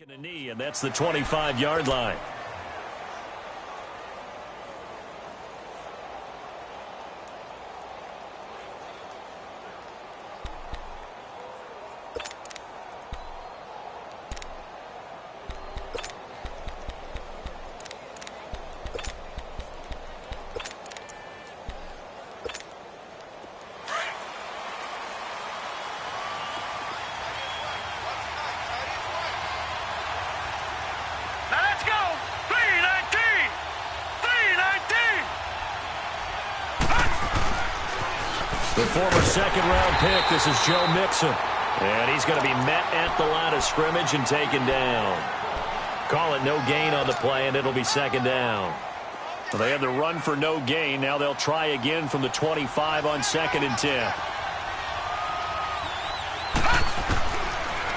A knee, and that's the 25-yard line. The former second-round pick, this is Joe Mixon. And he's going to be met at the line of scrimmage and taken down. Call it no gain on the play, and it'll be second down. Well, they had the run for no gain. Now they'll try again from the 25 on 2nd and 10.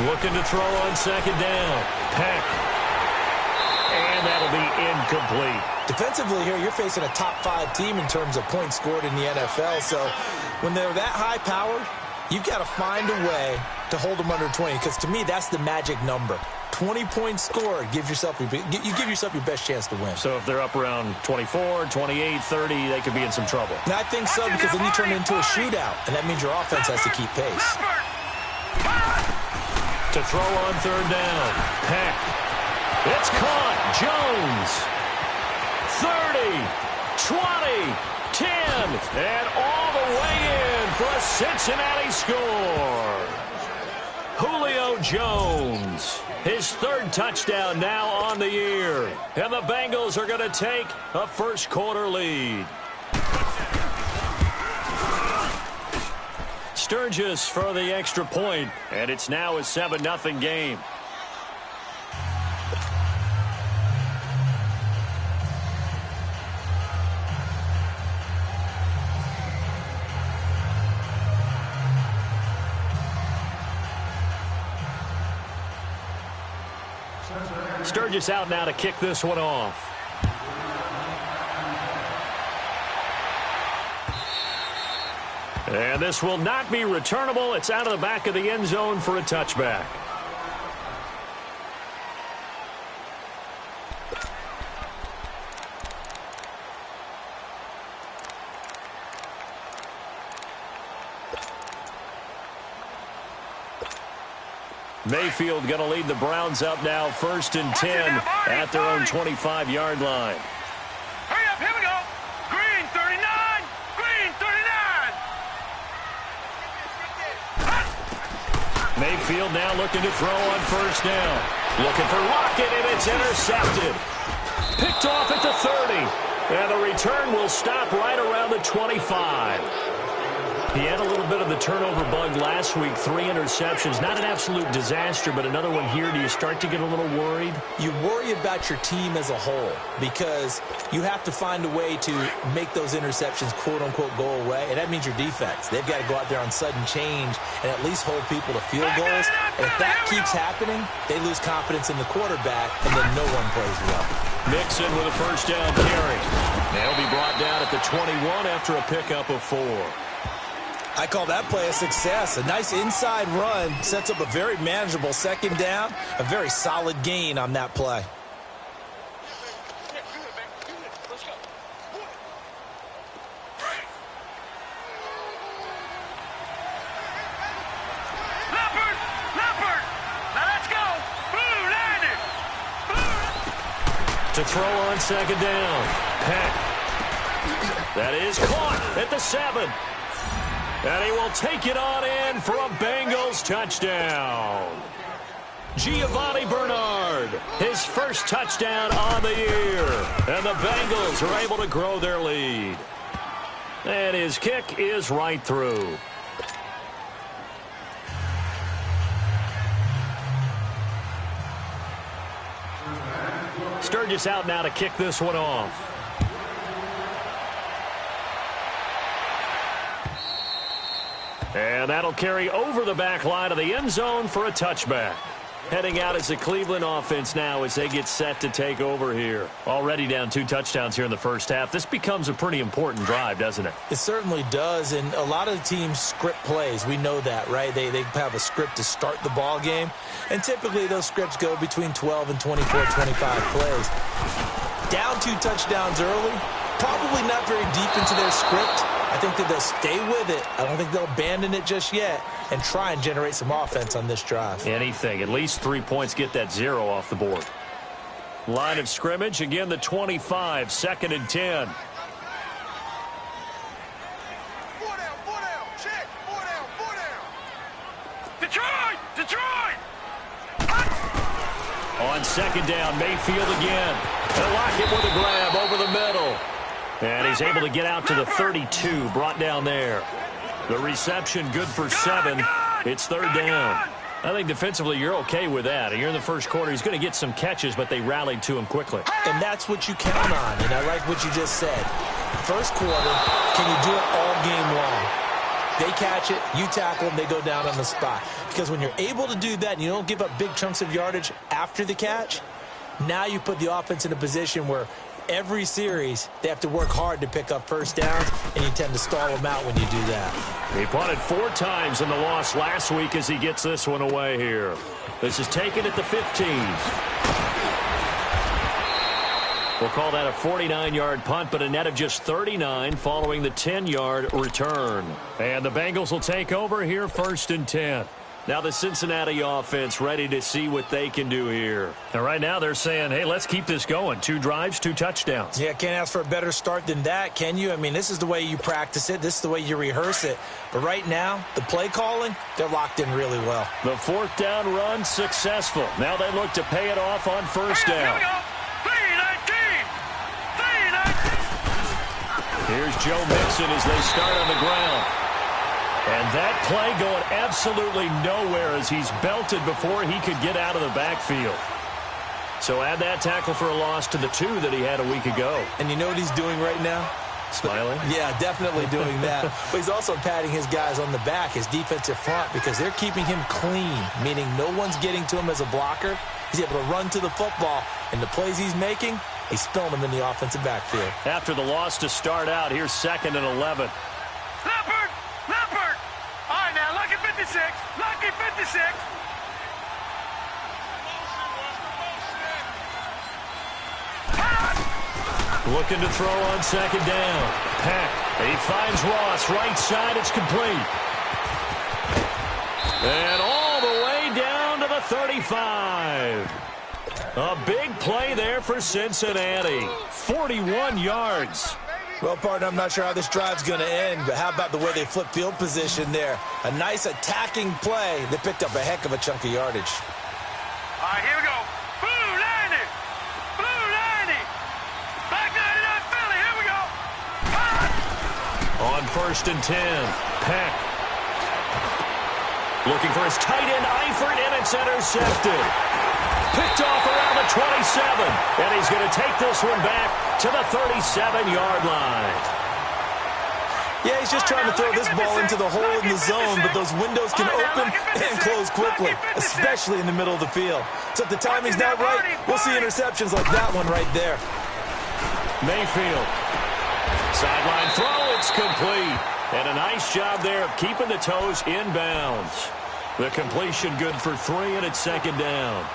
Looking to throw on 2nd down. Peck. And that'll be incomplete. Defensively here, you're facing a top-5 team in terms of points scored in the NFL. So when they're that high-powered, you've got to find a way to hold them under 20. Because to me, that's the magic number. 20 points scored, you give yourself your best chance to win. So if they're up around 24, 28, 30, they could be in some trouble. And I think so, because then you turn it into a shootout, and that means your offense has to keep pace. To throw on 3rd down. Peck. It's caught. Jones. 30, 20, 10, and all the way in for a Cincinnati score. Julio Jones, his 3rd touchdown now on the year. And the Bengals are going to take a first-quarter lead. Sturgis for the extra point, and it's now a 7-0 game. Sturgis out now to kick this one off. And this will not be returnable. It's out of the back of the end zone for a touchback. Mayfield going to lead the Browns up now 1st and 10 at their own 25-yard line. Hurry up, here we go. Green 39, green 39. Mayfield now looking to throw on 1st down. Looking for Lockett, and it's intercepted. Picked off at the 30. And the return will stop right around the 25. He had a little bit of the turnover bug last week, 3 interceptions. Not an absolute disaster, but another one here. Do you start to get a little worried? You worry about your team as a whole because you have to find a way to make those interceptions, quote-unquote, go away, and that means your defense. They've got to go out there on sudden change and at least hold people to field goals. And if that keeps happening, they lose confidence in the quarterback, and then no one plays well. Mixon with a 1st down carry. They'll be brought down at the 21 after a pickup of 4. I call that play a success. A nice inside run sets up a very manageable 2nd down. A very solid gain on that play. Leopard, Leopard. Now let's go. Blue landed. To throw on 2nd down. Peck. That is caught at the 7. And he will take it on in for a Bengals touchdown. Giovanni Bernard, his 1st touchdown on the year. And the Bengals are able to grow their lead. And his kick is right through. Sturgis out now to kick this one off. And that'll carry over the back line of the end zone for a touchback. Heading out as the Cleveland offense now as they get set to take over here. Already down 2 touchdowns here in the first half. This becomes a pretty important drive, doesn't it? It certainly does, and a lot of the teams script plays. We know that, right? They have a script to start the ball game, and typically those scripts go between 12 and 24, 25 plays. Down 2 touchdowns early, probably not very deep into their script. I think that they'll stay with it. I don't think they'll abandon it just yet and try and generate some offense on this drive. Anything. At least 3 points, get that 0 off the board. Line of scrimmage, again the 25, 2nd and 10. Detroit! Detroit! On 2nd down, Mayfield again. And Lockett with a grab over the middle. And he's able to get out to the 32, brought down there. The reception good for 7. It's 3rd down. I think defensively you're okay with that. You're in the first quarter. He's going to get some catches, but they rallied to him quickly. And that's what you count on, and I like what you just said. First quarter, can you do it all game long? They catch it, you tackle them, they go down on the spot. Because when you're able to do that and you don't give up big chunks of yardage after the catch, now you put the offense in a position where every series, they have to work hard to pick up first downs, and you tend to stall them out when you do that. He punted 4 times in the loss last week as he gets this one away here. This is taken at the 15. We'll call that a 49-yard punt, but a net of just 39 following the 10-yard return. And the Bengals will take over here 1st and 10. Now the Cincinnati offense ready to see what they can do here. And right now they're saying, hey, let's keep this going. 2 drives, 2 touchdowns. Yeah, can't ask for a better start than that, can you? I mean, this is the way you practice it. This is the way you rehearse it. But right now, the play calling, they're locked in really well. The 4th down run successful. Now they look to pay it off on 1st down. Here we go. 3-19. Here's Joe Mixon as they start on the ground. And that play going absolutely nowhere as he's belted before he could get out of the backfield. So add that tackle for a loss to the 2 that he had a week ago. And you know what he's doing right now? Smiling? Yeah, definitely doing that. But he's also patting his guys on the back, his defensive front, because they're keeping him clean, meaning no one's getting to him as a blocker. He's able to run to the football, and the plays he's making, he's spilling them in the offensive backfield. After the loss to start out, here's 2nd and 11. Leopard! Leopard! All right, now, lucky 56. Lucky 56. Looking to throw on 2nd down. Peck. He finds Ross. Right side. It's complete. And all the way down to the 35. A big play there for Cincinnati. 41 yards. Well, partner, I'm not sure how this drive's going to end, but how about the way they flip field position there? A nice attacking play that picked up a heck of a chunk of yardage. All right, here we go. Blue 90. Blue 90. Black 99 Philly. Here we go. On 1st and 10. Peck. Looking for his tight end, Eifert, and it's intercepted. Picked off around the 27. And he's going to take this one back to the 37-yard line. Yeah, he's just trying to throw this ball into the hole in the zone, but those windows can open and close quickly, especially in the middle of the field. So if the timing's not right, we'll see interceptions like that one right there. Mayfield. Sideline throw, it's complete. And a nice job there of keeping the toes inbounds. The completion good for 3, and it's 2nd down.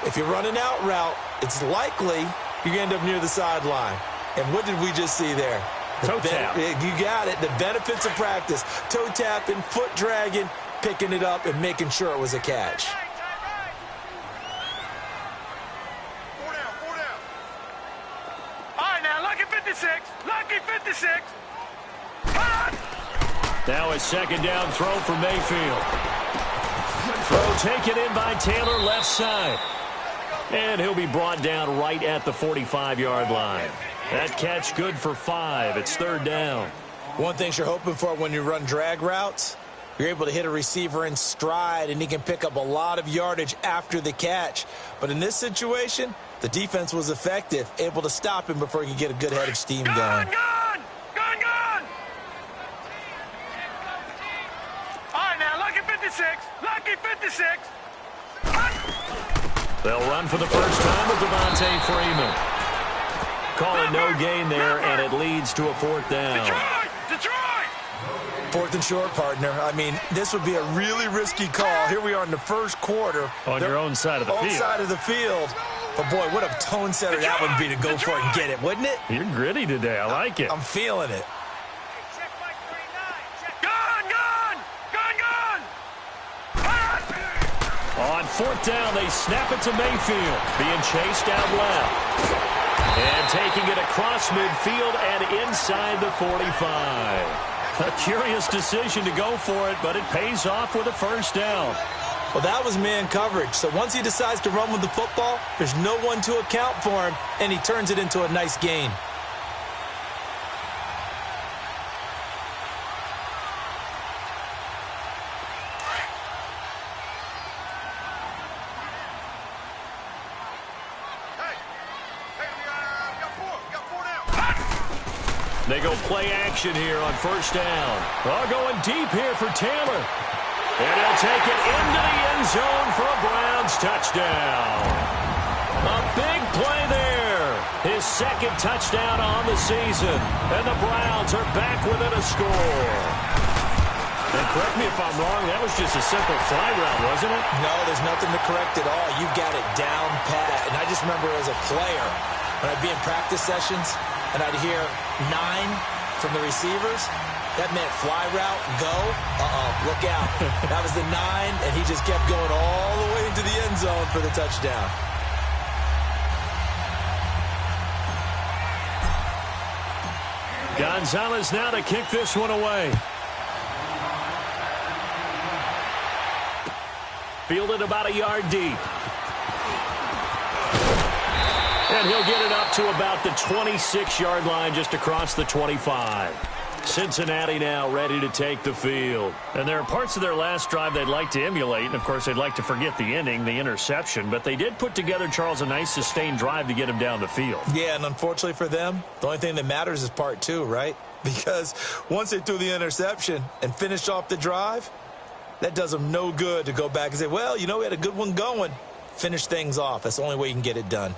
If you're running out route, it's likely you're going to end up near the sideline. And what did we just see there? Toe tap. You got it. The benefits of practice. Toe tapping, foot dragging, picking it up, and making sure it was a catch. 4 down, 4 down. All right, now, lucky 56. Lucky 56. Now a 2nd down throw for Mayfield. Throw taken in by Taylor, left side. And he'll be brought down right at the 45-yard line. That catch good for 5. It's 3rd down. One thing you're hoping for when you run drag routes, you're able to hit a receiver in stride, and he can pick up a lot of yardage after the catch. But in this situation, the defense was effective, able to stop him before he could get a good head of steam going. Gone! All right, now, lucky 56. Lucky 56. They'll run for the first time with Devontae Freeman. Calling no gain there, and it leads to a fourth down. Detroit! Fourth and short, partner. I mean, this would be a really risky call. Here we are in the first quarter. On your own side of the field. Own side of the field. But, boy, what a tone setter that would be to go for it and get it, wouldn't it? You're gritty today. I like it. I'm feeling it. On fourth down, they snap it to Mayfield, being chased out left. And taking it across midfield and inside the 45. A curious decision to go for it, but it pays off with a first down. Well, that was man coverage. So once he decides to run with the football, there's no one to account for him, and he turns it into a nice gain. They go play action here on first down. Going deep here for Taylor. And he'll take it into the end zone for a Browns touchdown. A big play there. His second touchdown on the season. And the Browns are back within a score. And correct me if I'm wrong, that was just a simple fly route, wasn't it? No, there's nothing to correct at all. You've got it down pat. And I just remember as a player, when I'd be in practice sessions, and I'd hear 9 from the receivers. That meant fly route, go. Look out. That was the 9, and he just kept going all the way into the end zone for the touchdown. Gonzalez now to kick this one away. Fielded about a yard deep. And he'll get it up to about the 26-yard line just across the 25. Cincinnati now ready to take the field. And there are parts of their last drive they'd like to emulate. And, of course, they'd like to forget the ending, the interception. But they did put together, Charles, a nice sustained drive to get him down the field. Yeah, and unfortunately for them, the only thing that matters is part 2, right? Because once they threw the interception and finished off the drive, that does them no good to go back and say, well, you know, we had a good one going. Finish things off. That's the only way you can get it done.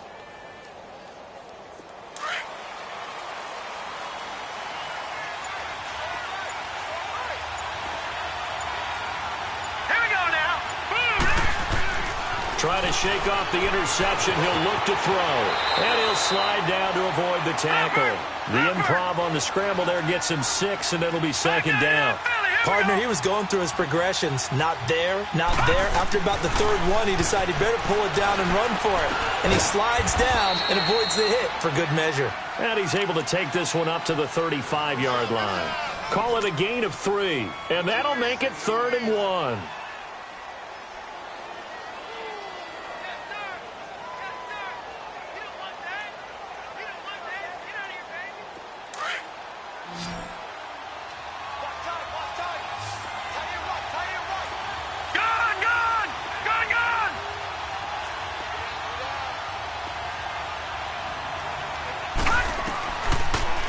Trying to shake off the interception. He'll look to throw. And he'll slide down to avoid the tackle. The improv on the scramble there gets him 6, and it'll be second down. Partner, he was going through his progressions. Not there, not there. After about the third one, he decided he better pull it down and run for it. And he slides down and avoids the hit for good measure. And he's able to take this one up to the 35-yard line. Call it a gain of 3. And that'll make it 3rd and 1.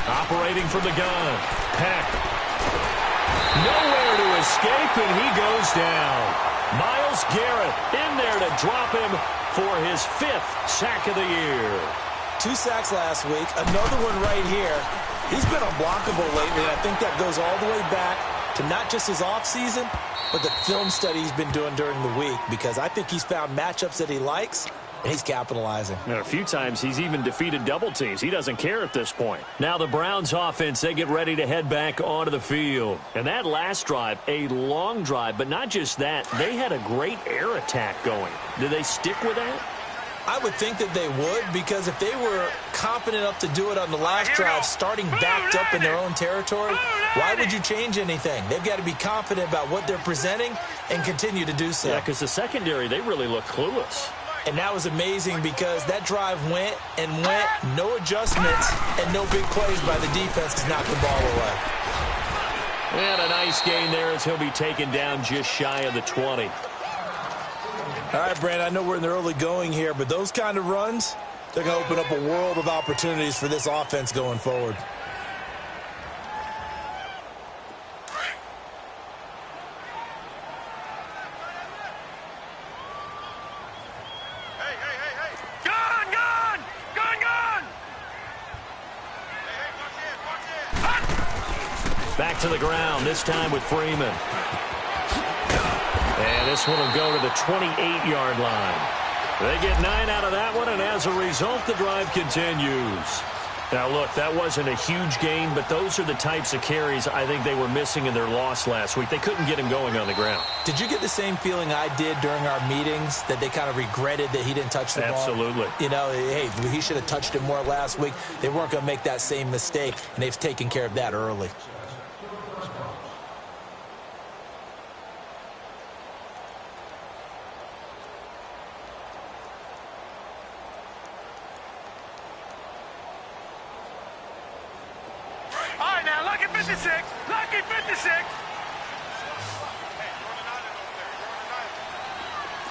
Operating from the gun. Peck. Nowhere to escape, and he goes down. Myles Garrett in there to drop him for his 5th sack of the year. 2 sacks last week, another one right here. He's been unblockable lately, and I think that goes all the way back to not just his offseason, but the film study he's been doing during the week, because I think he's found matchups that he likes, and he's capitalizing. And a few times he's even defeated double teams. He doesn't care at this point. Now the Browns offense, they get ready to head back onto the field. And that last drive, a long drive, but not just that. They had a great air attack going. Did they stick with that? I would think that they would, because if they were confident enough to do it on the last drive, starting backed up in their own territory, why would you change anything? They've got to be confident about what they're presenting and continue to do so. Yeah, because the secondary, they really look clueless. And that was amazing because that drive went and went, no adjustments, and no big plays by the defense to knock the ball away. And a nice gain there as he'll be taken down just shy of the 20. All right, Brandon, I know we're in the early going here, but those kind of runs, they're going to open up a world of opportunities for this offense going forward. Hey, back to the ground, this time with Freeman. And this one will go to the 28-yard line. They get 9 out of that one, and as a result, the drive continues. Now, look, that wasn't a huge gain, but those are the types of carries I think they were missing in their loss last week. They couldn't get him going on the ground. Did you get the same feeling I did during our meetings, that they kind of regretted that he didn't touch the ball? Absolutely. You know, hey, he should have touched it more last week. They weren't going to make that same mistake, and they've taken care of that early. Lucky 56! Lucky 56!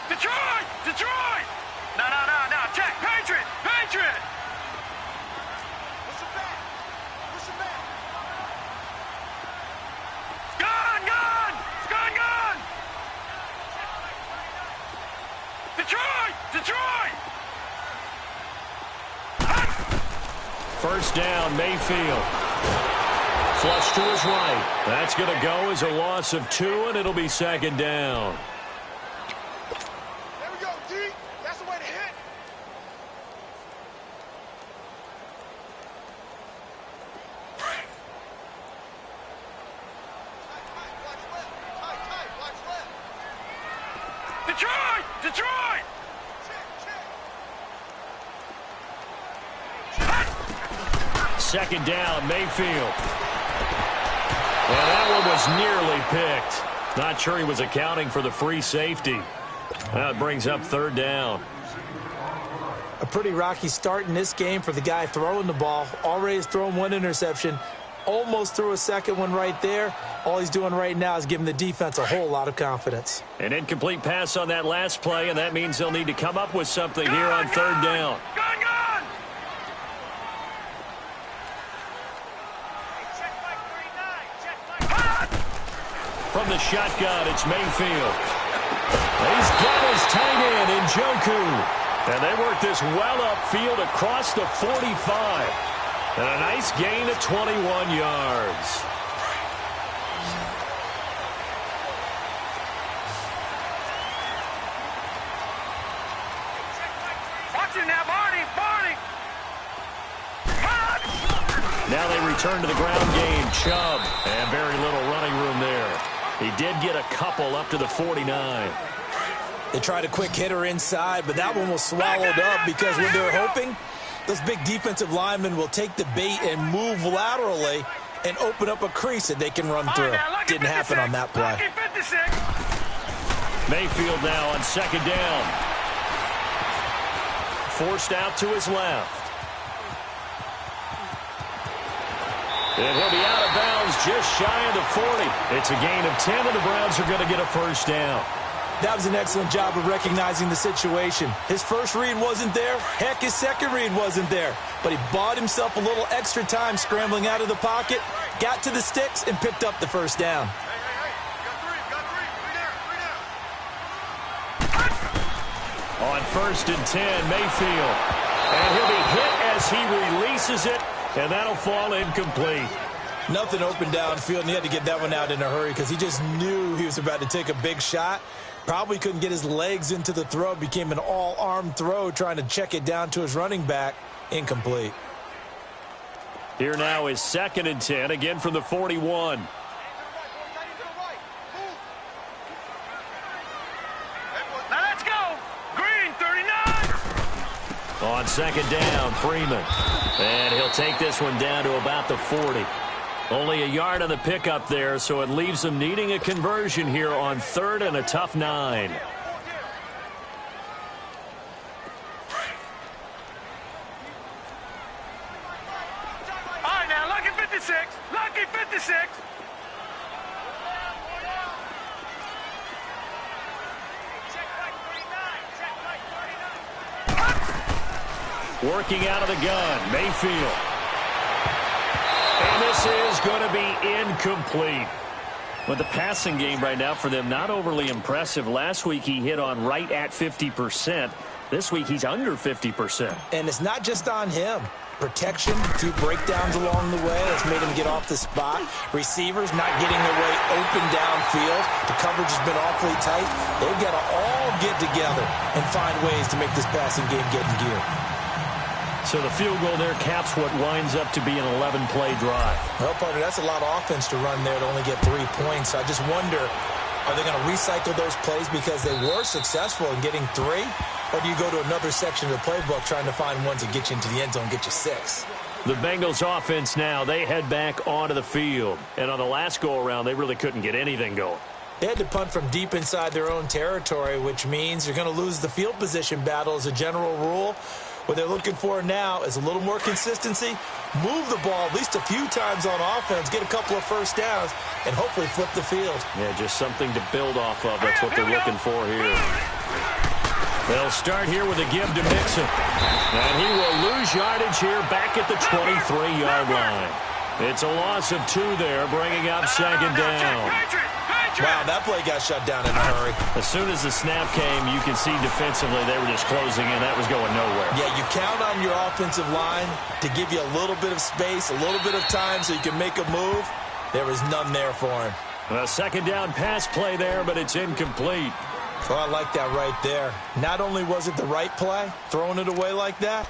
Detroit! Detroit! No. Check. Patriot! Patriot! Push him back! Push him back! Gun! Detroit! Detroit! First down, Mayfield. Flush to his right. That's going to go as a loss of 2, and it'll be second down. There we go, D. That's the way to hit. Detroit! Detroit! Second down, Mayfield. And that one was nearly picked. Not sure he was accounting for the free safety. That brings up third down. A pretty rocky start in this game for the guy throwing the ball. Already has thrown 1 interception. Almost threw a second one right there. All he's doing right now is giving the defense a whole lot of confidence. An incomplete pass on that last play, and that means they'll need to come up with something here on third down. Gun! From the shotgun, it's Mayfield. He's got his tight end, Njoku. And they work this well upfield across the 45. And a nice gain of 21 yards. Watch him now, Barney! Now they return to the ground game. Chubb. And very little running room there. He did get a couple up to the 49. They tried a quick hitter inside, but that one was swallowed up because what they're hoping, those big defensive linemen will take the bait and move laterally and open up a crease that they can run through. Didn't happen on that play. Mayfield now on second down. Forced out to his left. And he'll be out of bounds just shy of the 40. It's a gain of 10, and the Browns are going to get a first down. That was an excellent job of recognizing the situation. His first read wasn't there. Heck, his second read wasn't there. But he bought himself a little extra time scrambling out of the pocket, got to the sticks, and picked up the first down. On first and 10, Mayfield. And he'll be hit as he releases it, and that'll fall incomplete. Nothing open downfield, and he had to get that one out in a hurry because he just knew he was about to take a big shot. Probably couldn't get his legs into the throw. Became an all-arm throw trying to check it down to his running back. Incomplete. Here now is second and 10, again from the 41. Now let's go. Green, 39. On second down, Freeman. And he'll take this one down to about the 40. Only a yard on the pickup there, so it leaves them needing a conversion here on third and a tough 9. All right, now, lucky 56. Lucky 56. Working out of the gun, Mayfield. And this is going to be incomplete. But the passing game right now for them, not overly impressive. Last week he hit on right at 50%. This week he's under 50%. And it's not just on him. protection, a few breakdowns along the way. That's made him get off the spot. Receivers not getting their way open downfield. The coverage has been awfully tight. They've got to all get together and find ways to make this passing game get in gear. So the field goal there caps what winds up to be an 11-play drive. Well, partner, that's a lot of offense to run there to only get 3 points. I just wonder, are they going to recycle those plays because they were successful in getting 3? Or do you go to another section of the playbook trying to find one to get you into the end zone and get you 6? The Bengals offense now, they head back onto the field. And on the last go-around, they really couldn't get anything going. They had to punt from deep inside their own territory, which means you're going to lose the field position battle as a general rule. What they're looking for now is a little more consistency, move the ball at least a few times on offense, get a couple of first downs, and hopefully flip the field. Yeah, just something to build off of. That's what they're looking for here. They'll start here with a give to Mixon. And he will lose yardage here back at the 23-yard line. It's a loss of 2 there, bringing up second down. Wow, that play got shut down in a hurry. As soon as the snap came, you can see defensively they were just closing in. That was going nowhere. Yeah, you count on your offensive line to give you a little bit of space, a little bit of time so you can make a move. There was none there for him. A second down pass play there, but it's incomplete. Oh, I like that right there. Not only was it the right play, throwing it away like that,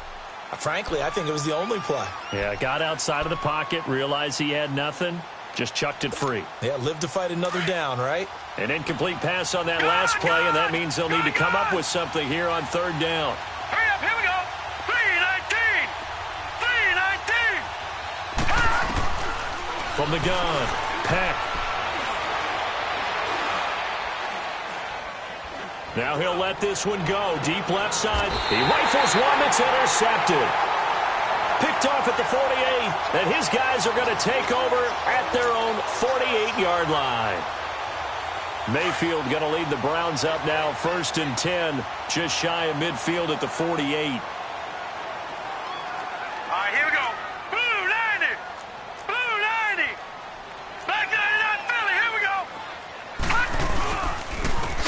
frankly, I think it was the only play. Yeah, got outside of the pocket, realized he had nothing, just chucked it free. Yeah, live to fight another down, right? An incomplete pass on that last play, and that means they'll need to come up with something here on third down. Hurry up, here we go. 3-19. 3-19. From the gun, Peck. Now he'll let this one go. Deep left side. He rifles one that's intercepted. Picked off at the 48. And his guys are going to take over at their own 48-yard line. Mayfield going to lead the Browns up now. 1st and 10. Just shy of midfield at the 48. All right, here we go. Blue 90. Blue 90. Back 99 Philly. Here we go.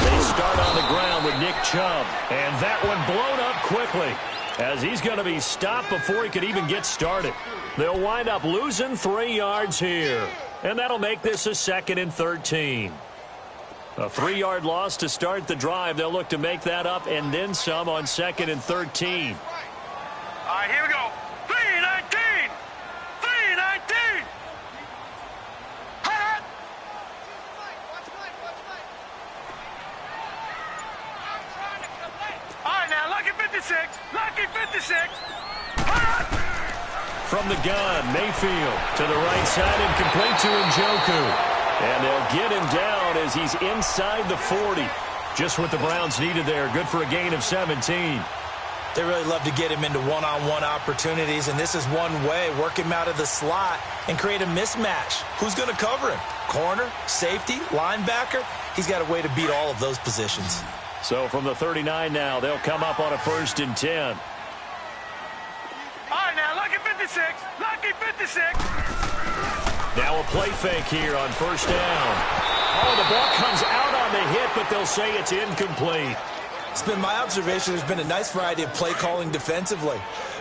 They start on the ground with Nick Chubb. And that one blown up quickly as he's going to be stopped before he could even get started. They'll wind up losing 3 yards here. And that'll make this a 2nd and 13. A 3-yard loss to start the drive. They'll look to make that up and then some on 2nd and 13. All right, here we go. 3-19. 3-19. All right, now, lucky 56. Lucky 56. From the gun, Mayfield to the right side and complete to Njoku. And they'll get him down as he's inside the 40. Just what the Browns needed there. Good for a gain of 17. They really love to get him into one-on-one opportunities, and this is one way. Work him out of the slot and create a mismatch. Who's going to cover him? Corner, safety, linebacker? He's got a way to beat all of those positions. So from the 39 now, they'll come up on a 1st and 10. All right, now, lucky 56. Lucky 56. Now a play fake here on 1st down. Oh, the ball comes out on the hit, but they'll say it's incomplete. It's been my observation there's been a nice variety of play calling defensively.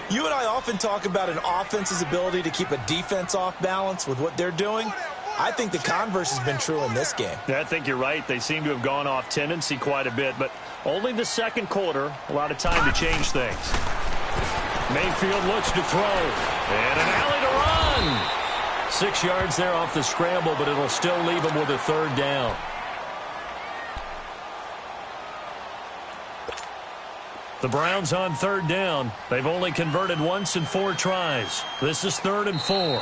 You and I often talk about an offense's ability to keep a defense off balance with what they're doing. I think the converse has been true in this game. Yeah, I think you're right. They seem to have gone off tendency quite a bit, but only the second quarter, a lot of time to change things. Mayfield looks to throw, and an alley to run. 6 yards there off the scramble, but it'll still leave him with a 3rd down. The Browns on 3rd down. They've only converted once in 4 tries. This is 3rd and 4.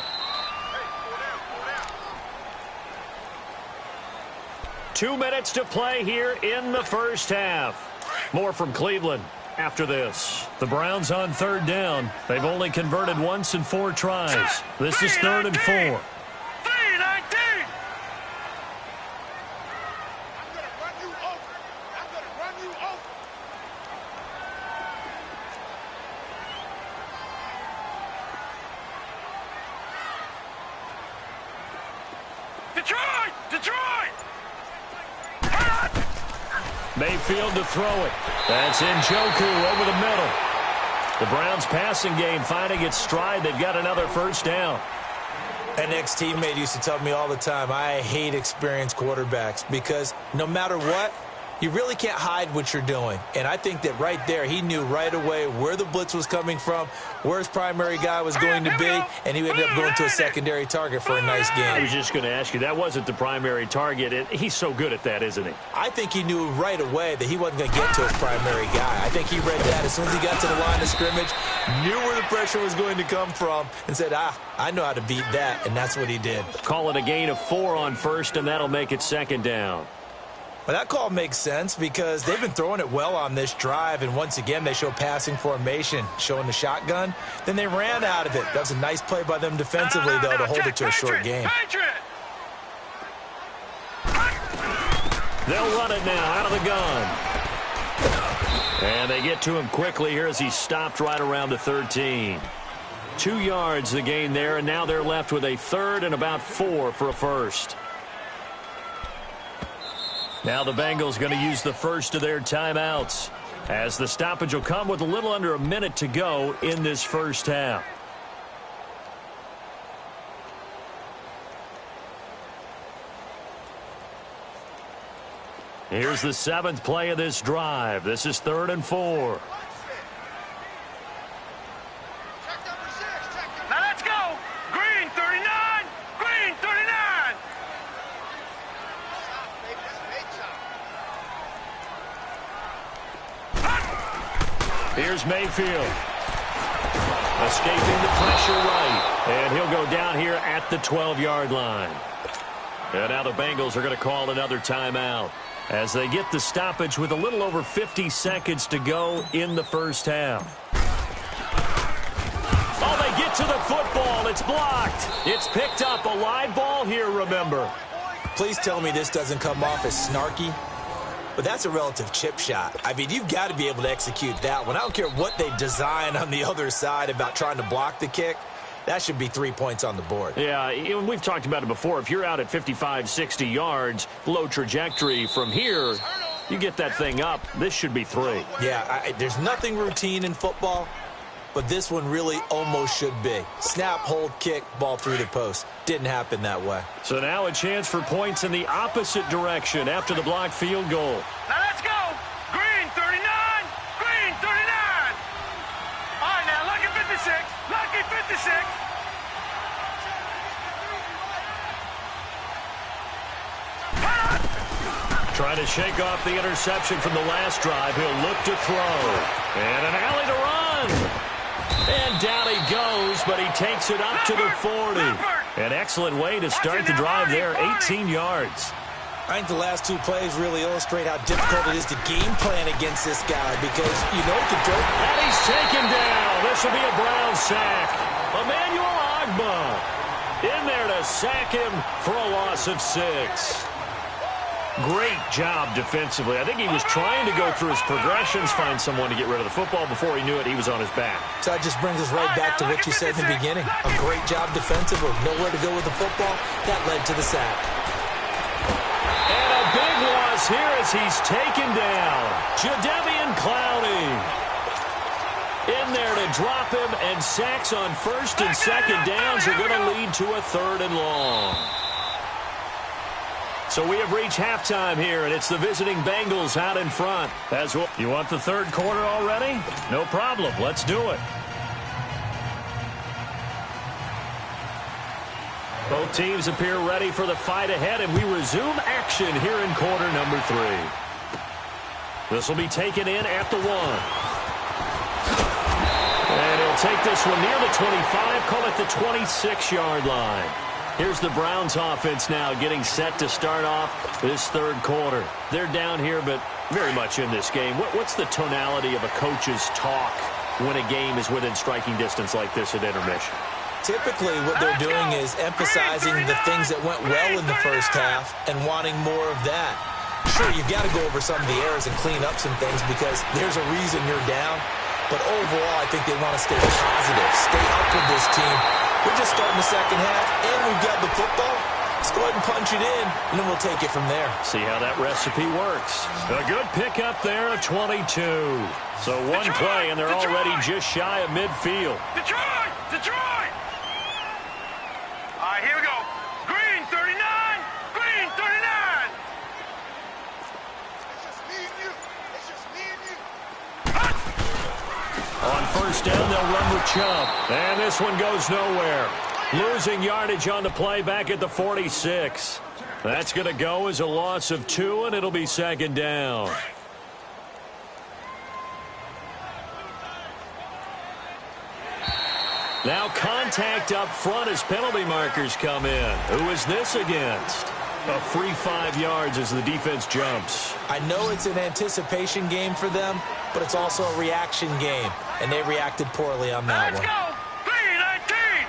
2 minutes to play here in the first half. More from Cleveland after this. The Browns on 3rd down. They've only converted once in 4 tries. This is 3rd and 4. 3-19. Detroit! Detroit! Mayfield to throw it. That's Njoku over the middle. The Browns passing game finding its stride. They've got another first down. An ex-teammate used to tell me all the time, I hate experienced quarterbacks because no matter what, you really can't hide what you're doing. And I think that right there, he knew right away where the blitz was coming from, where his primary guy was going to be, and he ended up going to a secondary target for a nice game. I was just going to ask you, that wasn't the primary target. He's so good at that, isn't he? I think he knew right away that he wasn't going to get to his primary guy. I think he read that as soon as he got to the line of scrimmage, knew where the pressure was going to come from, and said, I know how to beat that, and that's what he did. Call it a gain of 4 on first, and that'll make it second down. Well, that call makes sense because they've been throwing it well on this drive, and once again, they show passing formation, showing the shotgun. Then they ran out of it. That was a nice play by them defensively, though, to hold it to a short game. They'll run it now out of the gun. And they get to him quickly here as he stopped right around the 13. 2 yards the gain there, and now they're left with a third and about 4 for a first. Now the Bengals going to use the first of their timeouts as the stoppage will come with a little under a minute to go in this first half. Here's the 7th play of this drive. This is 3rd and 4. Now let's go. Green 39. Green 39. Here's Mayfield. Escaping the pressure right. And he'll go down here at the 12-yard line. And now the Bengals are going to call another timeout as they get the stoppage with a little over 50 seconds to go in the first half. Oh, they get to the football. It's blocked. It's picked up. A live ball here, remember. Please tell me this doesn't come off as snarky. But that's a relative chip shot. I mean, you've got to be able to execute that one. I don't care what they design on the other side about trying to block the kick. That should be 3 points on the board. Yeah, we've talked about it before. If you're out at 55, 60 yards, low trajectory from here, you get that thing up. This should be 3. Yeah, there's nothing routine in football, but this one really almost should be. Snap, hold, kick, ball through the post. Didn't happen that way. So now a chance for points in the opposite direction after the blocked field goal. Now let's go. Green 39. Green 39. All right, now lucky 56. Lucky 56. Trying to shake off the interception from the last drive. He'll look to throw. And an alley to run. And down he goes, but he takes it up to the 40. An excellent way to start the drive there, 18 yards. I think the last 2 plays really illustrate how difficult it is to game plan against this guy because you know he can throw. And he's taken down. This will be a Brown sack. Emmanuel Ogbah in there to sack him for a loss of 6. Great job defensively. I think he was trying to go through his progressions, find someone to get rid of the football. Before he knew it, he was on his back. So that just brings us right back to what you said in the beginning. A great job defensively. Nowhere to go with the football. That led to the sack. And a big loss here as he's taken down. Jadeveon Clowney in there to drop him, and sacks on first and second downs are going to lead to a 3rd and long. So we have reached halftime here, and it's the visiting Bengals out in front. As well. You want the 3rd quarter already? No problem. Let's do it. Both teams appear ready for the fight ahead, and we resume action here in quarter number 3. This will be taken in at the 1. And he'll take this one near the 25, call it the 26-yard line. Here's the Browns offense now getting set to start off this 3rd quarter. They're down here, but very much in this game. What's the tonality of a coach's talk when a game is within striking distance like this at intermission? Typically, what they're doing is emphasizing the things that went well in the first half and wanting more of that. Sure, you've got to go over some of the errors and clean up some things because there's a reason you're down. But overall, I think they want to stay positive, stay up with this team. We're just starting the second half, and we've got the football. Let's go ahead and punch it in, and then we'll take it from there. See how that recipe works. A good pickup there of 22. So one play, and they're already just shy of midfield. Detroit! Detroit! All right, here we go. Green 39. Green 39. It's just me and you. It's just me and you. On first down, they'll run with Chubb. And this one goes nowhere. Losing yardage on the play back at the 46. That's going to go as a loss of 2, and it'll be second down. Now contact up front as penalty markers come in. Who is this against? A free 5 yards as the defense jumps. I know it's an anticipation game for them, but it's also a reaction game, and they reacted poorly on that Let's one. go. 319.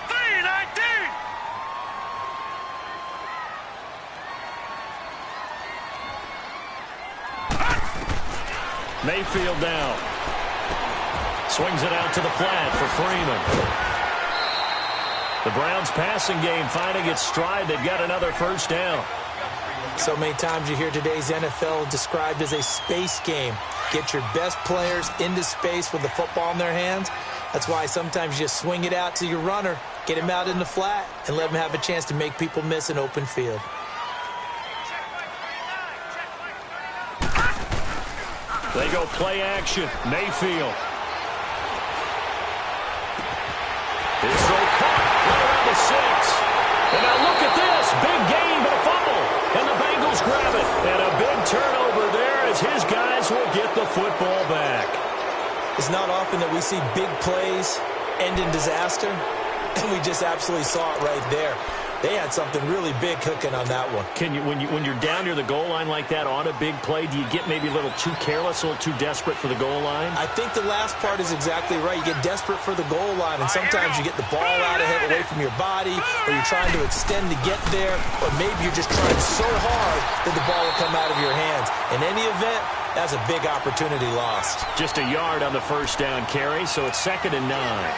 319. Mayfield down. Swings it out to the flat for Freeman. The Browns passing game finding its stride. They've got another first down. So many times you hear today's NFL described as a space game. Get your best players into space with the football in their hands. That's why sometimes you just swing it out to your runner, get him out in the flat, and let him have a chance to make people miss an open field. They go play action. Mayfield. His throw caught right around the 6. And now look at this. Big gain, but a fumble. And the Bengals grab it. And a big turnover there as his guys will get the football back. It's not often that we see big plays end in disaster, and we just absolutely saw it right there. They had something really big cooking on that one. Can you, when you're down near the goal line like that on a big play, do you get maybe a little too careless, a little too desperate for the goal line? I think the last part is exactly right. You get desperate for the goal line, and sometimes you get the ball out ahead away from your body, or you're trying to extend to get there, or maybe you're just trying so hard that the ball will come out of your hands. In any event, that's a big opportunity lost. Just a yard on the first down carry, so it's 2nd and 9.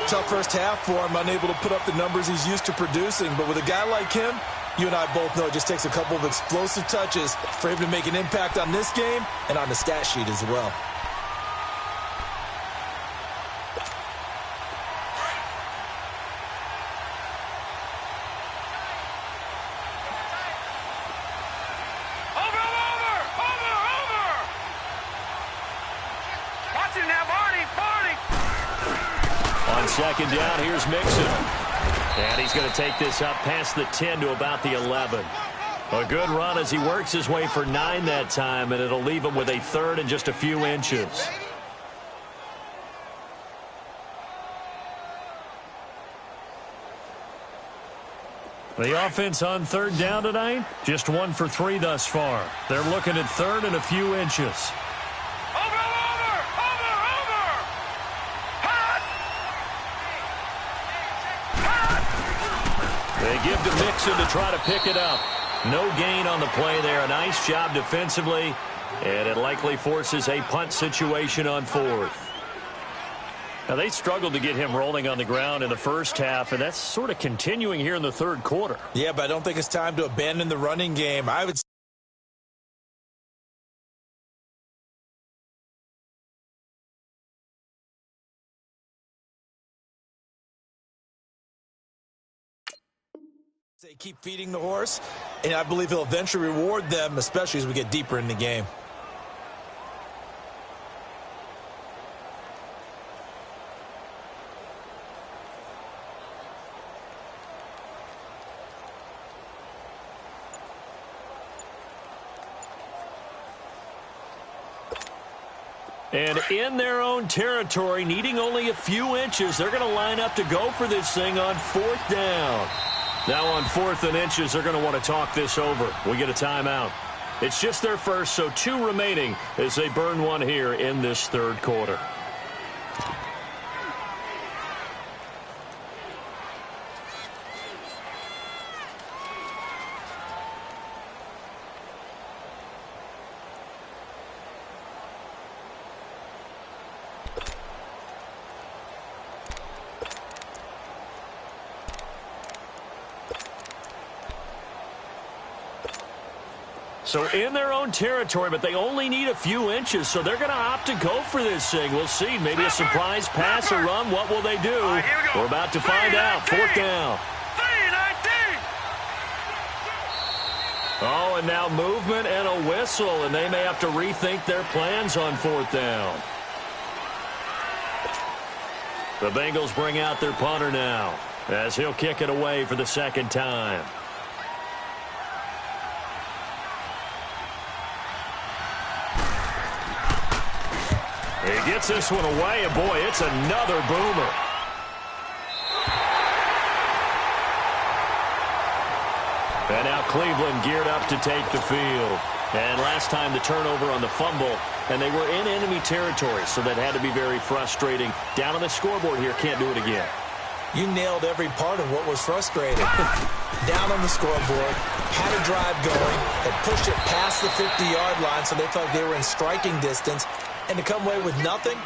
Tough first half for him, unable to put up the numbers he's used to producing. But with a guy like him, you and I both know it just takes a couple of explosive touches for him to make an impact on this game and on the stat sheet as well. Watch it now, Barney. On second down, here's Mixon. And he's going to take this up past the 10 to about the 11. A good run as he works his way for 9 that time, and it'll leave him with a 3rd and just a few inches. The offense on 3rd down tonight, just 1 for 3 thus far. They're looking at 3rd and a few inches. They give to Mixon to try to pick it up. No gain on the play there. A nice job defensively, and it likely forces a punt situation on 4th. Now, they struggled to get him rolling on the ground in the first half, and that's sort of continuing here in the 3rd quarter. Yeah, but I don't think it's time to abandon the running game. I would say keep feeding the horse, and I believe he'll eventually reward them, especially as we get deeper in the game. And in their own territory, needing only a few inches, they're going to line up to go for this thing on 4th down. Now on 4th and inches, they're going to want to talk this over. We get a timeout. It's just their first, so 2 remaining as they burn 1 here in this 3rd quarter. So in their own territory, but they only need a few inches, so they're going to opt to go for this thing. We'll see. Maybe a surprise pass or run. What will they do? We're about to find out. 4th down. Oh, and now movement and a whistle, and they may have to rethink their plans on 4th down. The Bengals bring out their punter now as he'll kick it away for the 2nd time. He gets this one away, and boy, it's another boomer. And now Cleveland geared up to take the field. And last time the turnover on the fumble, and they were in enemy territory, so that had to be very frustrating. Down on the scoreboard here, can't do it again. You nailed every part of what was frustrating. Down on the scoreboard, had a drive going, had pushed it past the 50-yard line, so they felt they were in striking distance. And to come away with nothing,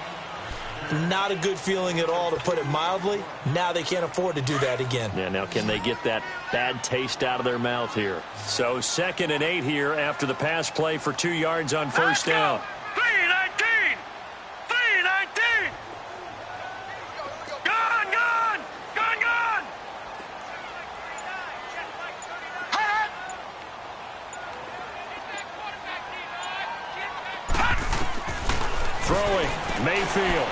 not a good feeling at all, to put it mildly. Now they can't afford to do that again. Yeah, now can they get that bad taste out of their mouth here? So 2nd and 8 here after the pass play for 2 yards on 1st down. 3-19! 3-19! Gone! Gone! Gone! Gone! Throwing, Mayfield.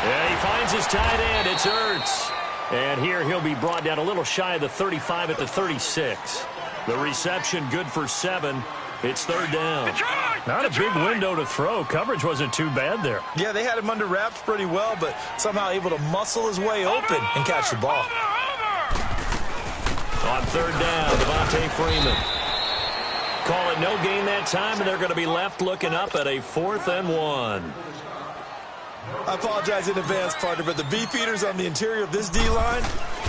Yeah, he finds his tight end. It's Ertz. And here he'll be brought down a little shy of the 35 at the 36. The reception good for 7. It's 3rd down. Not a big window to throw. Coverage wasn't too bad there. Yeah, they had him under wraps pretty well, but somehow able to muscle his way open and catch the ball. On 3rd down, Devontae Freeman. Call it no gain that time, and they're going to be left looking up at a 4th and 1. I apologize in advance, partner, but the beefeaters on the interior of this D-line,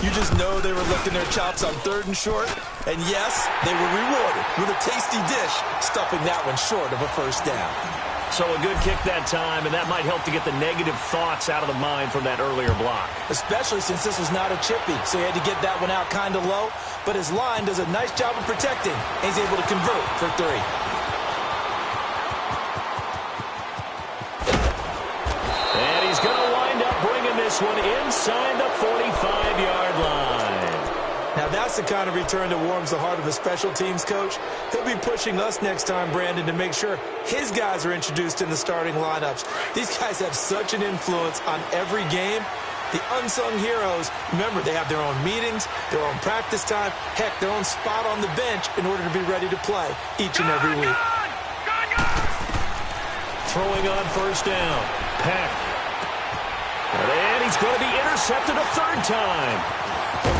you just know they were licking their chops on 3rd and short. And yes, they were rewarded with a tasty dish, stuffing that one short of a 1st down. So a good kick that time, and that might help to get the negative thoughts out of the mind from that earlier block. Especially since this was not a chippy, so he had to get that one out kind of low. But his line does a nice job of protecting, and he's able to convert for 3. And he's going to wind up bringing this one inside the 45-yard line. Now that's the kind of return that warms the heart of a special teams coach. He'll be pushing us next time, Brandon, to make sure his guys are introduced in the starting lineups. These guys have such an influence on every game. The unsung heroes, remember, they have their own meetings, their own practice time, heck, their own spot on the bench in order to be ready to play each and every week. Throwing on 1st down. Peck. And he's going to be intercepted a 3rd time.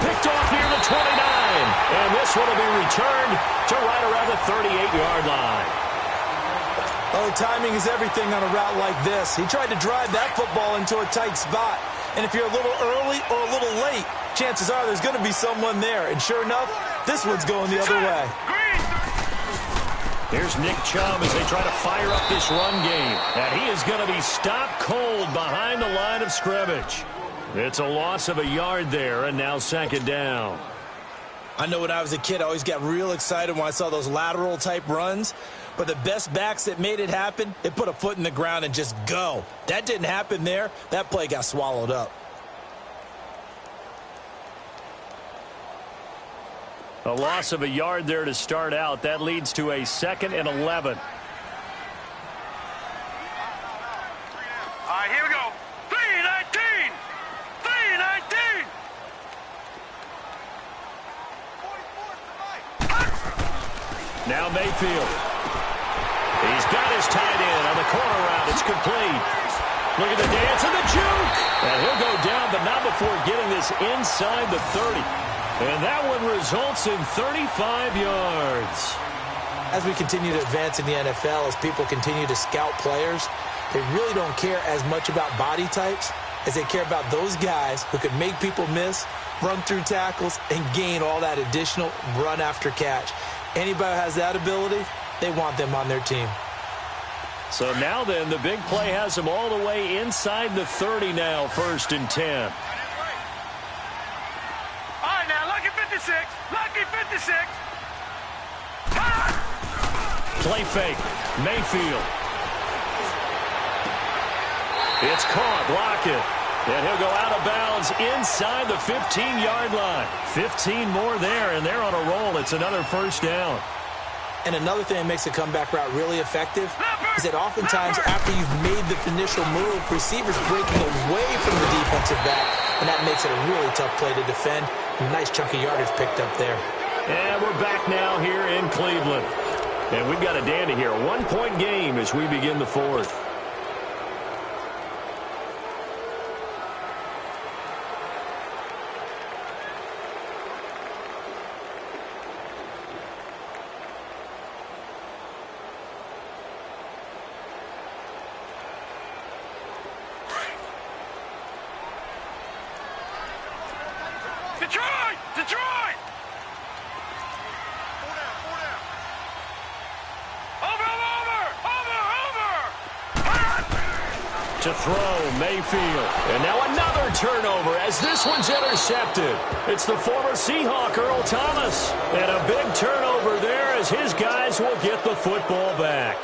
Picked off near the 29. And this one will be returned to right around the 38-yard line. Oh, timing is everything on a route like this. He tried to drive that football into a tight spot. And if you're a little early or a little late, chances are there's going to be someone there. And sure enough, this one's going the other way. Here's Nick Chubb as they try to fire up this run game. And he is going to be stopped cold behind the line of scrimmage. It's a loss of a yard there, and now 2nd down. I know when I was a kid, I always got real excited when I saw those lateral-type runs. But the best backs that made it happen, they put a foot in the ground and just go. That didn't happen there. That play got swallowed up. A loss of a yard there to start out. That leads to a 2nd and 11. All right, here we go. 3-19! 3-19! Now Mayfield. He's got his tight end on the corner route. It's complete. Look at the dance and the juke. And he'll go down, but not before getting this inside the 30. And that one results in 35 yards. As we continue to advance in the NFL, as people continue to scout players, they really don't care as much about body types as they care about those guys who can make people miss, run through tackles, and gain all that additional run after catch. Anybody who has that ability, they want them on their team. So now then, the big play has them all the way inside the 30 now, 1st and 10. All right, now, lucky 56. Lucky 56. Play fake. Mayfield. It's caught. Block it. And he'll go out of bounds inside the 15-yard line. 15 more there, and they're on a roll. It's another first down. And another thing that makes a comeback route really effective is that oftentimes after you've made the initial move, receivers breaking away from the defensive back, and that makes it a really tough play to defend. A nice chunk of yardage picked up there. And we're back now here in Cleveland. And we've got a dandy here. A one-point game as we begin the fourth. Detroit! Detroit! To throw, Mayfield. And now another turnover as this one's intercepted. It's the former Seahawk, Earl Thomas. And a big turnover there as his guys will get the football back.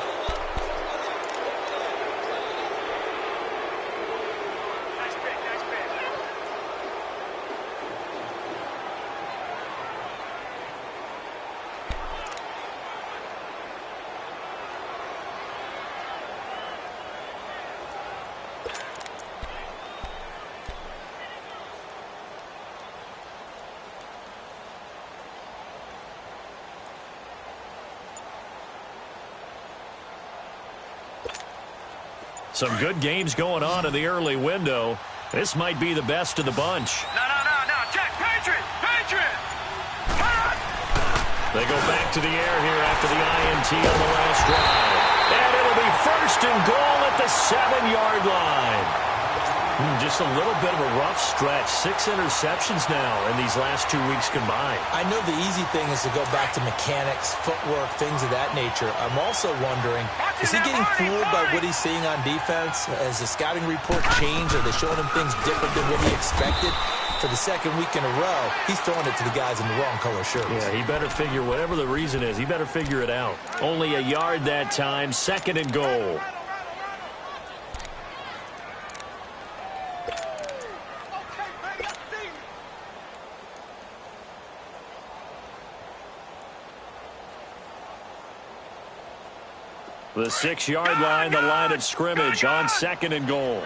Some good games going on in the early window. This might be the best of the bunch. No, Jack, Patriot! They go back to the air here after the INT on the last drive. And it'll be first and goal at the 7-yard line. Just a little bit of a rough stretch. 6 interceptions now in these last 2 weeks combined. I know the easy thing is to go back to mechanics, footwork, things of that nature. I'm also wondering, is he getting fooled by what he's seeing on defense? Has the scouting report changed? Are they showing him things different than what he expected? For the second week in a row, he's throwing it to the guys in the wrong color shirts. Yeah, he better figure, whatever the reason is, he better figure it out. Only a yard that time, 2nd and goal. The 6-yard line, the line of scrimmage on 2nd and goal.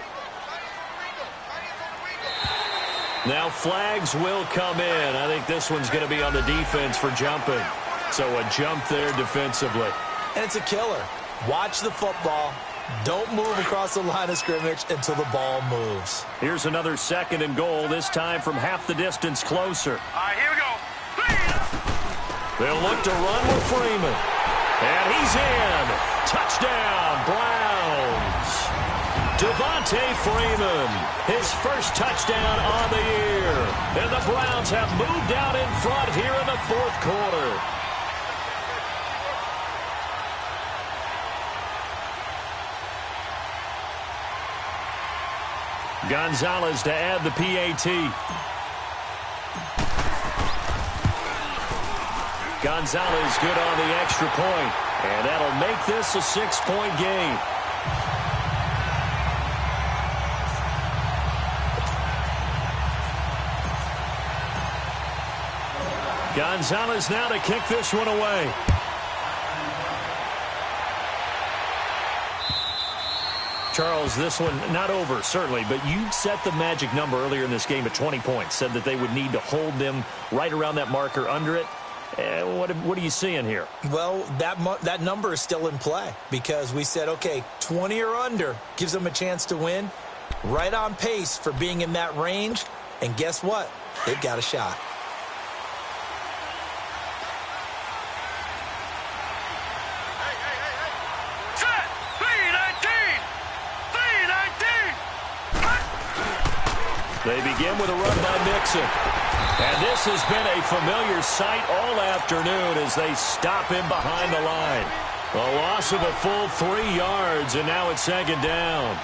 Now flags will come in. I think this one's going to be on the defense for jumping. So a jump there defensively. And it's a killer. Watch the football. Don't move across the line of scrimmage until the ball moves. Here's another 2nd and goal, this time from half the distance closer. All right, here we go. They'll look to run with Freeman. And he's in. Touchdown, Browns. Devontae Freeman, his first touchdown on the year. And the Browns have moved out in front here in the 4th quarter. Gonzalez to add the PAT. Gonzalez good on the extra point. And that'll make this a 6-point game. Gonzalez now to kick this one away. Charles, this one not over, certainly, but you set the magic number earlier in this game at 20 points. Said that they would need to hold them right around that marker under it. What are you seeing here? Well, that number is still in play because we said, okay, 20 or under gives them a chance to win. Right on pace for being in that range. And guess what? They've got a shot. Set! 3-19! They begin with a run by Mixon. And this has been a familiar sight all afternoon as they stop him behind the line. A loss of a full 3 yards, and now it's 2nd down.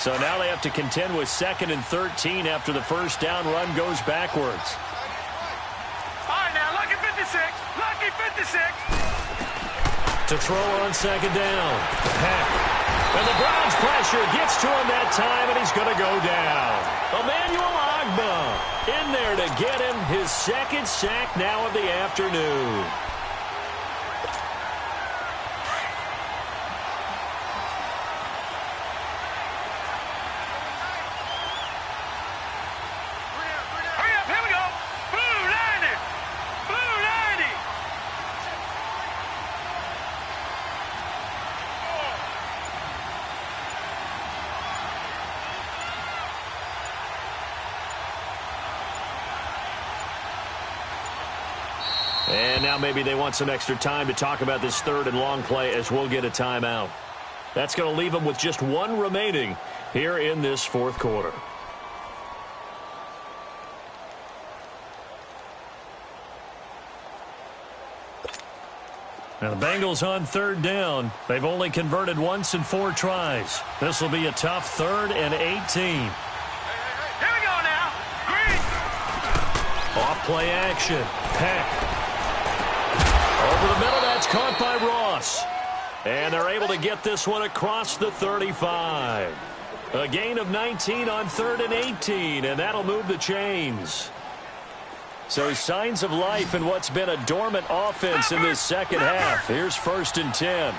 So now they have to contend with 2nd and 13 after the first down run goes backwards. All right, now, lucky 56. Lucky 56. To throw on 2nd down. Peck. And the Browns pressure gets to him that time, and he's going to go down. Emmanuel Ogbah in there to get him his 2nd sack now of the afternoon. And now maybe they want some extra time to talk about this 3rd and long play as we'll get a timeout. That's going to leave them with just 1 remaining here in this 4th quarter. Now the Bengals on 3rd down. They've only converted once in 4 tries. This will be a tough 3rd and 18. Here we go now. Green. Off play action. Peck. Over the middle, that's caught by Ross. And they're able to get this one across the 35. A gain of 19 on 3rd and 18, and that'll move the chains. So signs of life in what's been a dormant offense in this second half. Here's 1st and 10.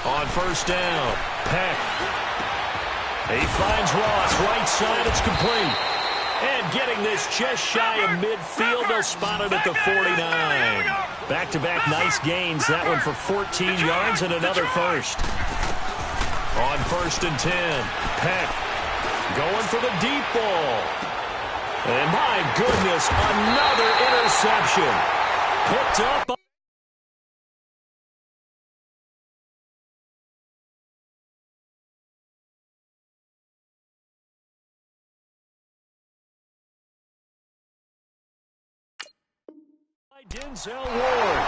On 1st down, Peck. He finds Ross, right side, it's complete. And getting this just shy of midfield, they'll spot it at the 49. Back-to-back nice gains, that one for 14 yards and another first. On 1st and 10, Peck going for the deep ball. And my goodness, another interception. Picked up. Denzel Ward.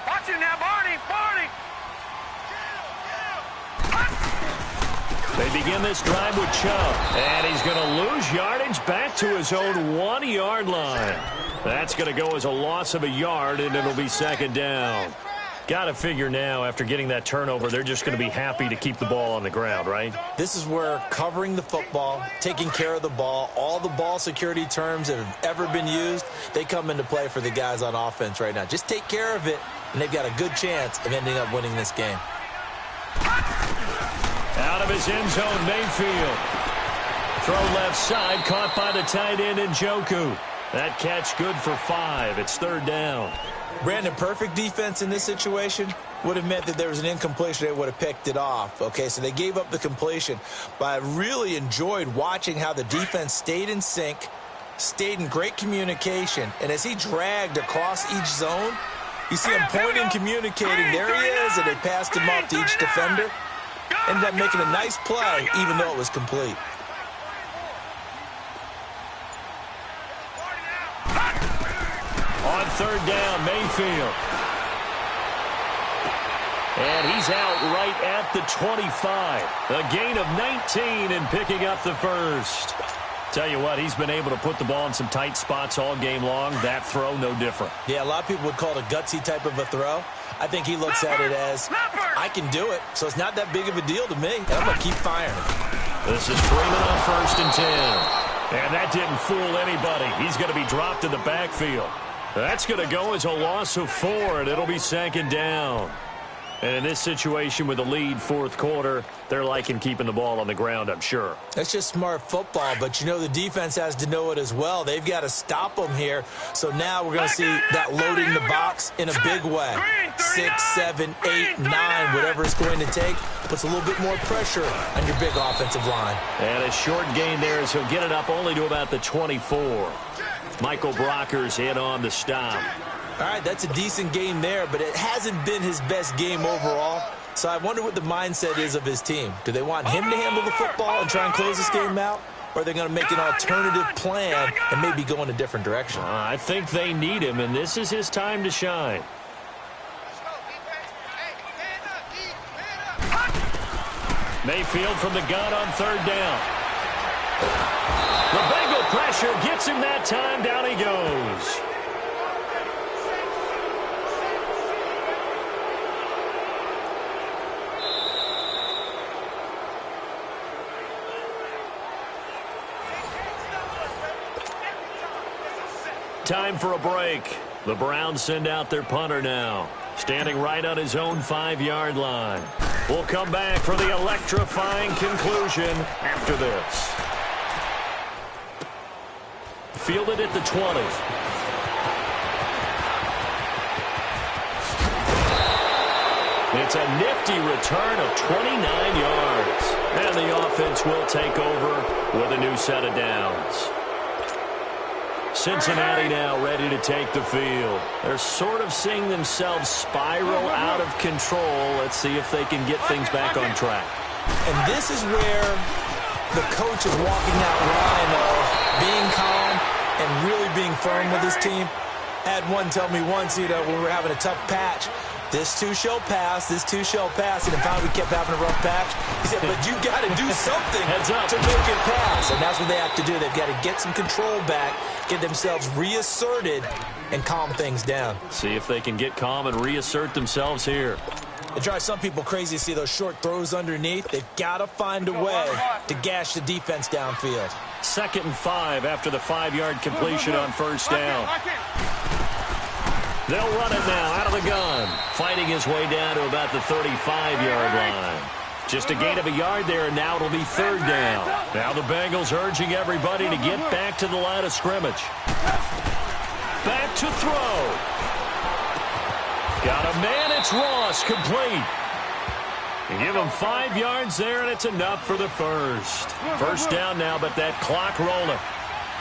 Watch him now, Barney. Barney. They begin this drive with Chubb, and he's going to lose yardage back to his own 1-yard line. That's going to go as a loss of a yard, and it'll be 2nd down. Got to figure now, after getting that turnover, they're just going to be happy to keep the ball on the ground, right? This is where covering the football, taking care of the ball, all the ball security terms that have ever been used, they come into play for the guys on offense right now. Just take care of it, and they've got a good chance of ending up winning this game. Out of his end zone, Mayfield. Throw left side, caught by the tight end Njoku. That catch good for 5. It's 3rd down. Brandon, perfect defense in this situation would have meant that there was an incompletion. They would have picked it off. Okay, so they gave up the completion. But I really enjoyed watching how the defense stayed in sync, stayed in great communication. And as he dragged across each zone, you see him pointing, communicating. There he is, and they passed him off to each defender. Ended up making a nice play, even though it was complete. On 3rd down, Mayfield. And he's out right at the 25. A gain of 19 and picking up the first. Tell you what, he's been able to put the ball in some tight spots all game long. That throw, no different. Yeah, a lot of people would call it a gutsy type of a throw. I think he looks at it as, I can do it, so it's not that big of a deal to me, and I'm going to keep firing. This is Freeman on 1st and 10. And that didn't fool anybody. He's going to be dropped in the backfield. That's going to go as a loss of 4, and it'll be 2nd down. And in this situation with the lead 4th quarter, they're liking keeping the ball on the ground, I'm sure. That's just smart football, but you know the defense has to know it as well. They've got to stop them here. So now we're going to see that loading the box in a big way. 6, 7, 8, 9, whatever it's going to take, puts a little bit more pressure on your big offensive line. And a short gain there as he'll get it up only to about the 24. Michael Brockers in on the stop. All right, that's a decent game there, but it hasn't been his best game overall. So I wonder what the mindset is of his team. Do they want him to handle the football and try and close this game out? Or are they going to make an alternative plan and maybe go in a different direction? I think they need him, and this is his time to shine. Mayfield from the gun on third down. The Bengal pressure gets him that time. Down he goes. Time for a break. The Browns send out their punter now, standing right on his own 5-yard line. We'll come back for the electrifying conclusion after this. Fielded at the 20. It's a nifty return of 29 yards. And the offense will take over with a new set of downs. Cincinnati now ready to take the field. They're sort of seeing themselves spiral out of control. Let's see if they can get things back on track. And this is where the coach is walking that line of being calm and really being firm with his team. I had one tell me once, when we were having a tough patch, this too shall pass, this too shall pass. And if we kept having a rough patch, he said, but you got to do something to make it pass. And that's what they have to do. They've got to get some control back, get themselves reasserted, and calm things down. See if they can get calm and reassert themselves here. It drives some people crazy to see those short throws underneath. They've got to find a way to gash the defense downfield. 2nd and 5 after the 5-yard completion on first down. They'll run it now out of the gun, fighting his way down to about the 35-yard line. Just a gain of a yard there, and now it'll be 3rd down. Now the Bengals urging everybody to get back to the line of scrimmage. Back to throw. Got a man, it's Ross, complete. You give him 5 yards there, and it's enough for the first. First down now, but that clock rolling.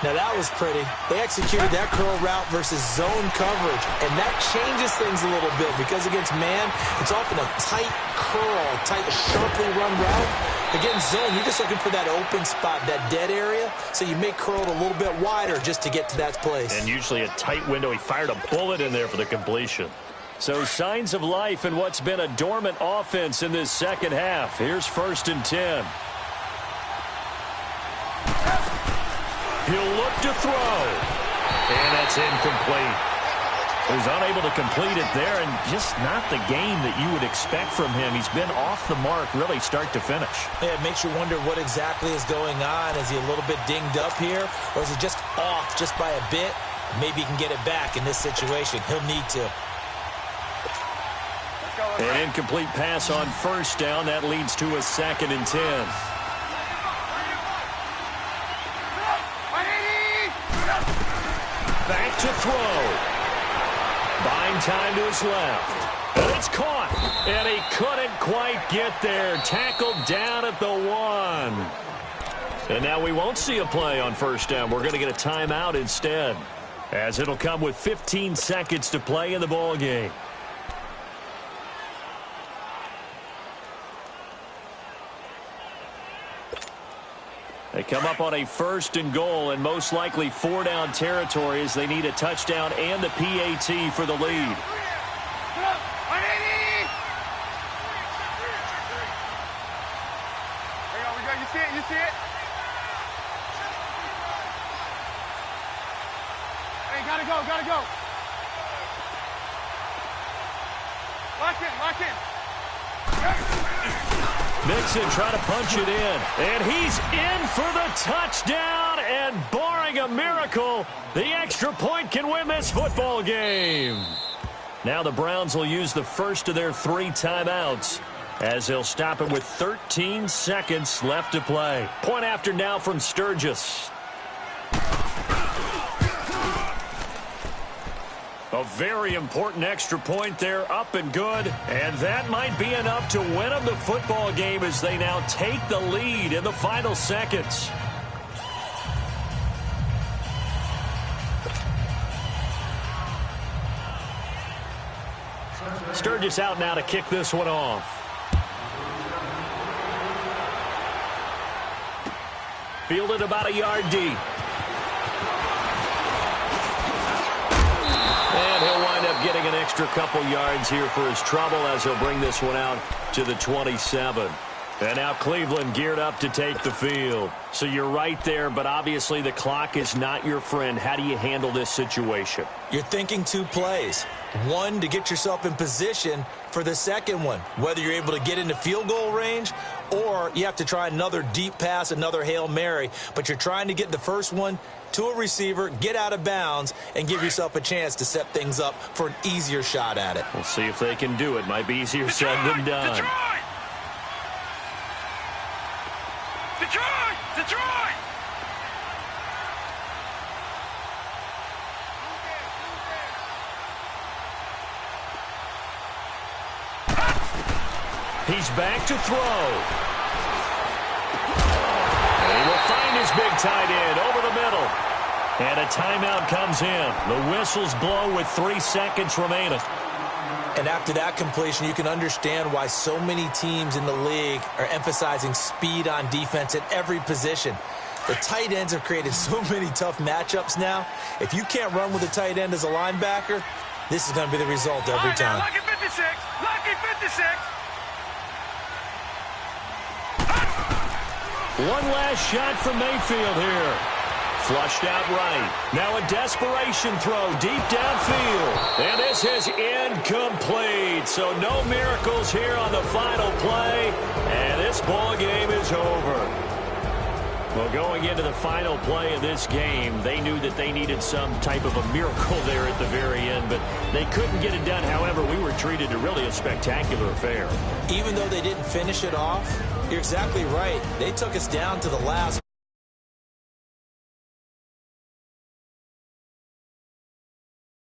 Now, that was pretty. They executed that curl route versus zone coverage, and that changes things a little bit because against man, it's often a tight curl, tight, sharply run route. Against zone, you're just looking for that open spot, that dead area, so you may curl it a little bit wider just to get to that place. And usually a tight window. He fired a bullet in there for the completion. So signs of life in what's been a dormant offense in this second half. Here's 1st and 10. He'll look to throw. And that's incomplete. He was unable to complete it there, and just not the game that you would expect from him. He's been off the mark really start to finish. Yeah, it makes you wonder what exactly is going on. Is he a little bit dinged up here, or is he just off just by a bit? Maybe he can get it back in this situation. He'll need to. An incomplete pass on first down. That leads to a 2nd and 10. Back to throw. Buying time to his left. And it's caught. And he couldn't quite get there. Tackled down at the 1. And now we won't see a play on first down. We're going to get a timeout instead, as it'll come with 15 seconds to play in the ball game. They come up on a 1st and goal, and most likely 4-down territory as they need a touchdown and the PAT for the lead. You see it? You see it? Hey, gotta go, gotta go. Lock in. Mixon trying to punch it in, and he's in for the touchdown, and barring a miracle, the extra point can win this football game. Now the Browns will use the first of their 3 timeouts, as they'll stop it with 13 seconds left to play. Point after now from Sturgis. A very important extra point there, up and good. And that might be enough to win them the football game as they now take the lead in the final seconds. Sturgis out now to kick this one off. Fielded about a yard deep. And he'll wind up getting an extra couple yards here for his trouble as he'll bring this one out to the 27. And now Cleveland geared up to take the field. So you're right there, but obviously the clock is not your friend. How do you handle this situation? You're thinking 2 plays. One, to get yourself in position for the second one, whether you're able to get into field goal range or you have to try another deep pass, another Hail Mary. But you're trying to get the first one to a receiver, get out of bounds, and give yourself a chance to set things up for an easier shot at it. We'll see if they can do it. Might be easier said than done. Detroit! He's back to throw. And he will find his big tight end over the middle. And a timeout comes in. The whistles blow with 3 seconds remaining. And after that completion, you can understand why so many teams in the league are emphasizing speed on defense at every position. The tight ends have created so many tough matchups now. If you can't run with a tight end as a linebacker, this is going to be the result every time. Lucky 56! Lucky 56! One last shot from Mayfield here. Flushed out right. Now a desperation throw deep downfield. And this is incomplete. So no miracles here on the final play. And this ball game is over. Well, going into the final play of this game, they knew that they needed some type of a miracle there at the very end, but they couldn't get it done. However, we were treated to really a spectacular affair. Even though they didn't finish it off, you're exactly right. They took us down to the last